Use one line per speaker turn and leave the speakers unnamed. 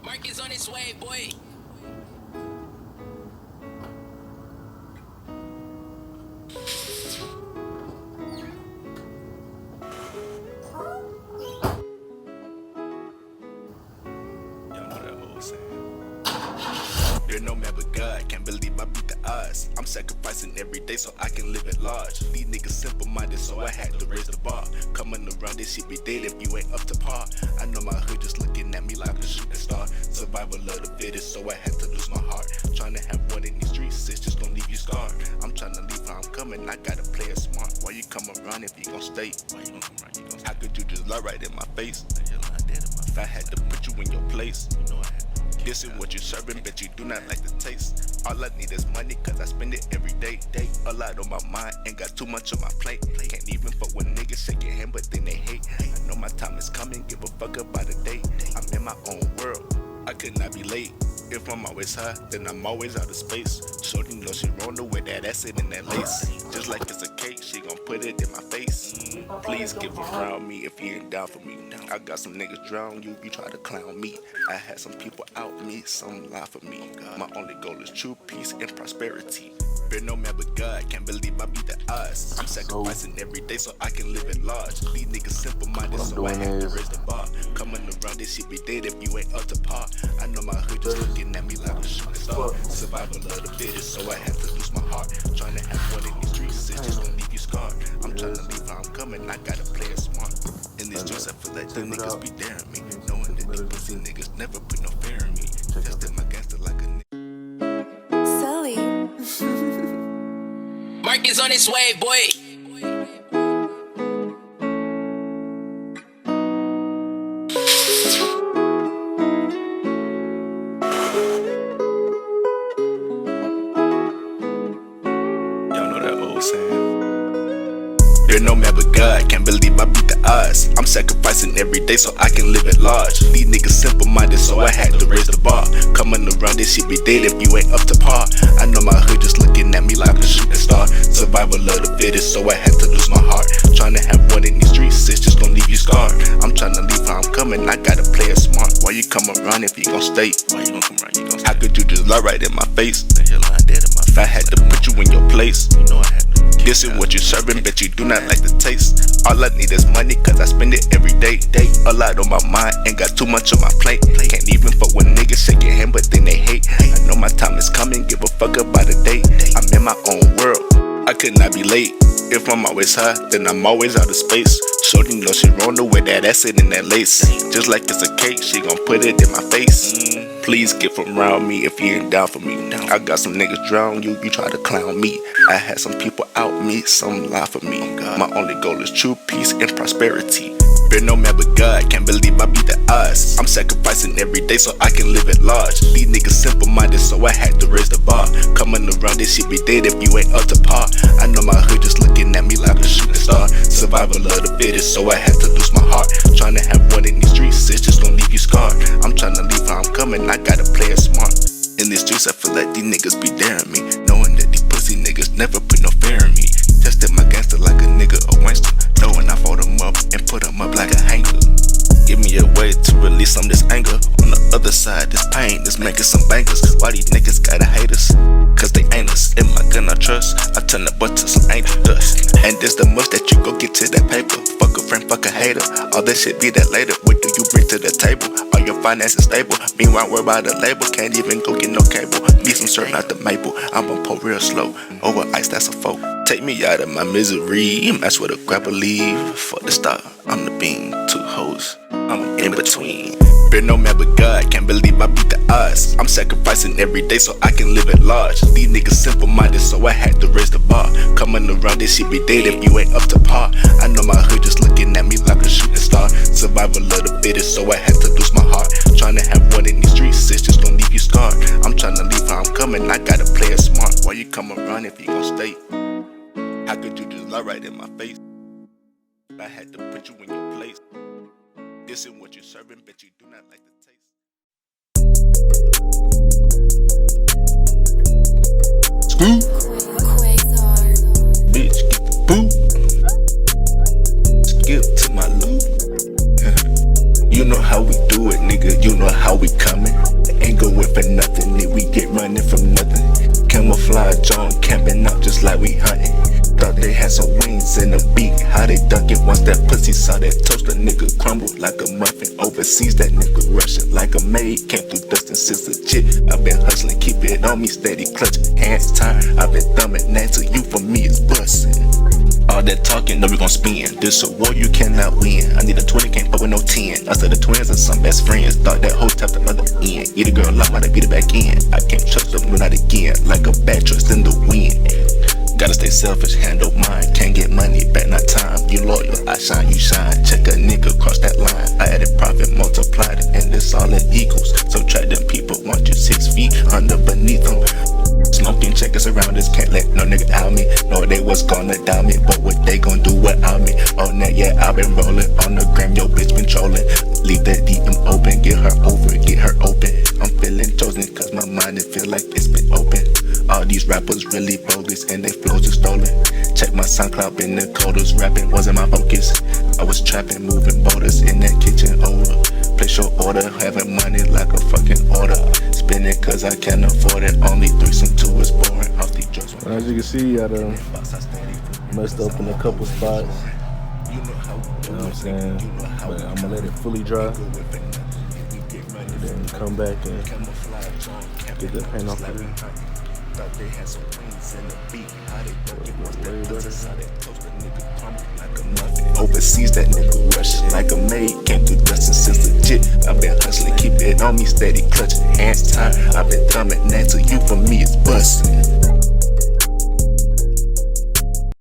Mark is on its way, boy.
There's no man but God, can't believe I beat the odds. I'm sacrificing every day so I can live at large. These niggas simple-minded, so I had to raise the bar. Coming around, this shit be dead if you ain't up to par. I know my hood just looking at me like a shooting star. Survival of the fittest, so I had to lose my heart. Trying to have one in these streets, it's just gonna leave you scarred. I'm trying to leave how I'm coming, I gotta play it smart. Why you come around if you gon' stay? Why you gon' come around, you gon' stay? How could you just lie right in my face? If I had to put you in your place, you know I had to. This is what you serving, bet you do not like the taste. All I need is money, cause I spend it every day. A lot on my mind, ain't got too much on my plate. Can't even fuck with niggas, shake your hand, but then they hate. I know my time is coming, give a fuck about the day. I'm in my own world, I could not be late. If I'm always high, then I'm always out of space. Shorty know she rollin' with that acid in that lace. Just like it's a cake, she gon' put it in my face. Please give around me if you ain't down for me. I got some niggas drown you, you try to clown me. I had some people out me, some lie for me. My only goal is true peace and prosperity. There's no man but God, can't believe I beat the odds. I'm sacrificing every day so I can live at large. These niggas simple-minded, so I had to raise the bar. Coming around, this shit be dead if you ain't up to par. I know my hood just looking at me like a shooting star. Survival of the fittest, so I had to lose my heart. Trying to have one in these streets, it's just gonna leave you scarred. I'm trying to leave how I'm coming, I gotta play it smart. In this juice, I feel like the niggas be daring me. Knowing that these pussy niggas never put no fear in me. Testing my gangster like a nigga.
Mark is on its way, boy.
Y'all know that old saying? There's no man but God, can't believe I beat the odds. I'm sacrificing every day so I can live at large. These niggas simple-minded, so I had to raise the bar. Coming around, this shit be dead if you ain't up to par. I know my hood just looking at me like a shooting star. Survival of the fittest, so I had to lose my heart. Trying to have one in these streets, it's just gonna leave you scarred. I'm trying to leave how I'm coming, I gotta play it smart. Why you come around if you gon' stay? Why you gon' come around, you gon' stay? How could you just lie right in my face? The hell I did in my face. If I had to put you in your place, you know I had to. This is what you serving, bet you do not like the taste. All I need is money, cause I spend it every day. A lot on my mind, ain't got too much on my plate. Can't even fuck with niggas, shake your hand, but then they hate. I know my time is coming, give a fuck about the day. I'm in my own world, I could not be late. If I'm always high, then I'm always out of space. Shorty know she rollin' with that acid in that lace. Just like it's a cake, she gon' put it in my face. Please get from around me if you ain't down for me. I got some niggas drown you, you try to clown me. I had some people out me, some lie for me. My only goal is true peace and prosperity. There's no man but God, can't believe I beat the odds. I'm sacrificing every day so I can live at large. These niggas simple-minded, so I had to raise the bar. Coming around, this shit be dead if you ain't up to par. I know my hood just looking at me like a shooting star. Survival of the fittest, so I had to lose my heart. Trying to have one in these streets, it's just gonna leave you scarred. I'm trying to leave how I'm coming, I gotta play it smart. In this juice, I feel like these niggas be daring me. Knowing that these pussy niggas never put no fear in me. Tested my gangster like a nigga a wankster. Knowing I fold them up and put them up like a hanger. Give me a way to release some of this anger. On the other side, this pain is making some bangers. Why these niggas gotta hate us? Cause they ain't us. In my gun I trust, I turn the butt to some angel dust. And this the most that you go get to that paper. Fuck a friend, fuck a hater. All that shit be that later. What do you bring to the table? Are your finances stable? Meanwhile, worry about the label. Can't even go get no cable. Need some syrup, not the maple. I'm gon' pour real slow. Over ice, that's a folk. Take me out of my misery. Match with a grabber leave. For the star, I'm the beam. Two hoes, I'm in between. There's no man but God, can't believe I beat the odds. I'm sacrificing every day so I can live at large. These niggas simple-minded, so I had to raise the bar. Coming around, this shit be dead if you ain't up to par. I know my hood just looking at me like a shooting star. Survival of the fittest, so I had to lose my heart. Trying to have one in these streets, it's just gonna leave you scarred. I'm trying to leave how I'm coming, I gotta play it smart. Why you come around if you gon' stay? How could you just lie right in my face? I had to put you in your place. This is what you're serving, bet you do not like the taste. Scoop. Bitch, get the boot. Skip to my loot. You know how we do it, nigga. nigga, you know how we coming. Ain't going for nothing, nigga, we get running from nothing. Camouflage on, camping out just like we hunting. Thought they had some wings in the beak, how they duck it. Once that pussy saw that toaster, nigga crumbled like a muffin. Overseas, that nigga rushing like a maid. Came through dustin' since legit. I've been hustling, keep it on me, steady clutching, hands tied. I've been thumbing, now to you for me is bustin'. All that talking, know we gon' spin. This a war you cannot win. I need a 20, can't fuck with no 10. Us are the twins and some best friends. Thought that hoe tapped the other end. Eat a girl up, might beat it back in. I can't trust them, no not again. Like a bad trust in the wind. Gotta stay selfish, handle mine. Can't get money back, not time. You loyal, I shine, you shine. Check a nigga cross that line. I added profit, multiplied it, and it's all it equals. Subtract them people, want you 6 feet under beneath them. Smoking checkers around us, can't let no nigga out me. Know they was gonna doubt me, but what they gon' do without me? On that, yeah, I been rolling on the gram, yo bitch been trolling. Leave that DM open, get her over, get her open. I'm feeling chosen, cause my mind it feel like it's been open. All these rappers really bogus, and they flows are stolen. Check my SoundCloud, been the coldest, rapping wasn't my focus. I was trapping, moving boulders in that kitchen over. Place your order, having money like a fucking order. Spend it cause I can't afford it, only threesome 2 is boring. Off these drugs.
As you can see, I done messed up in a couple spots. You know what I'm saying? But I'm gonna let it fully dry. And then come back and get the paint off of it.
Overseas, that nigga rushing like a maid. Came through dustin' since legit. I've been hustling, keep it on me, steady clutching, hands tied. I've been thumbing, now to you for me is bustin'.